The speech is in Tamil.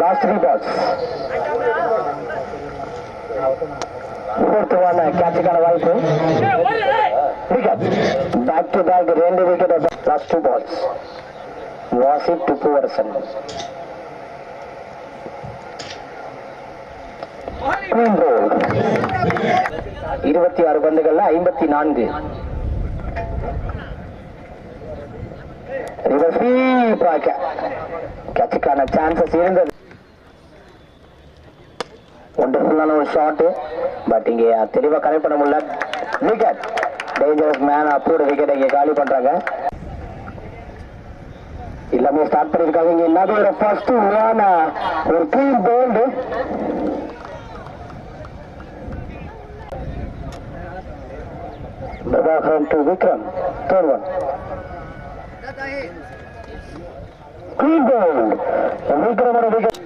Last 3 balls. Fourth one, catch-க்கான வாய்ப்பு. Wicket. Back to back, 2 wicket. Last 2 balls. Was it to Puvarsan? Clean ball. 26 பந்துகள்ல 54. கேட்சுக்கான chances இருந்தது. ஒண்டர்ஃபுல்லான ஒரு ஷாட், பட் இங்க தெளிவா கனெக்ட் பண்ண முடியல. Wicket. Dangerous man approved wicket இங்க காலி பண்றாங்க. எல்லாமே ஸ்டார்ட் பண்ணிருக்காங்க. இங்க என்னது ஒரு ஃபர்ஸ்ட் ஒன், ஒரு clean bowled. From to Vikram, third one. Clean ball. Vikram on a wicket.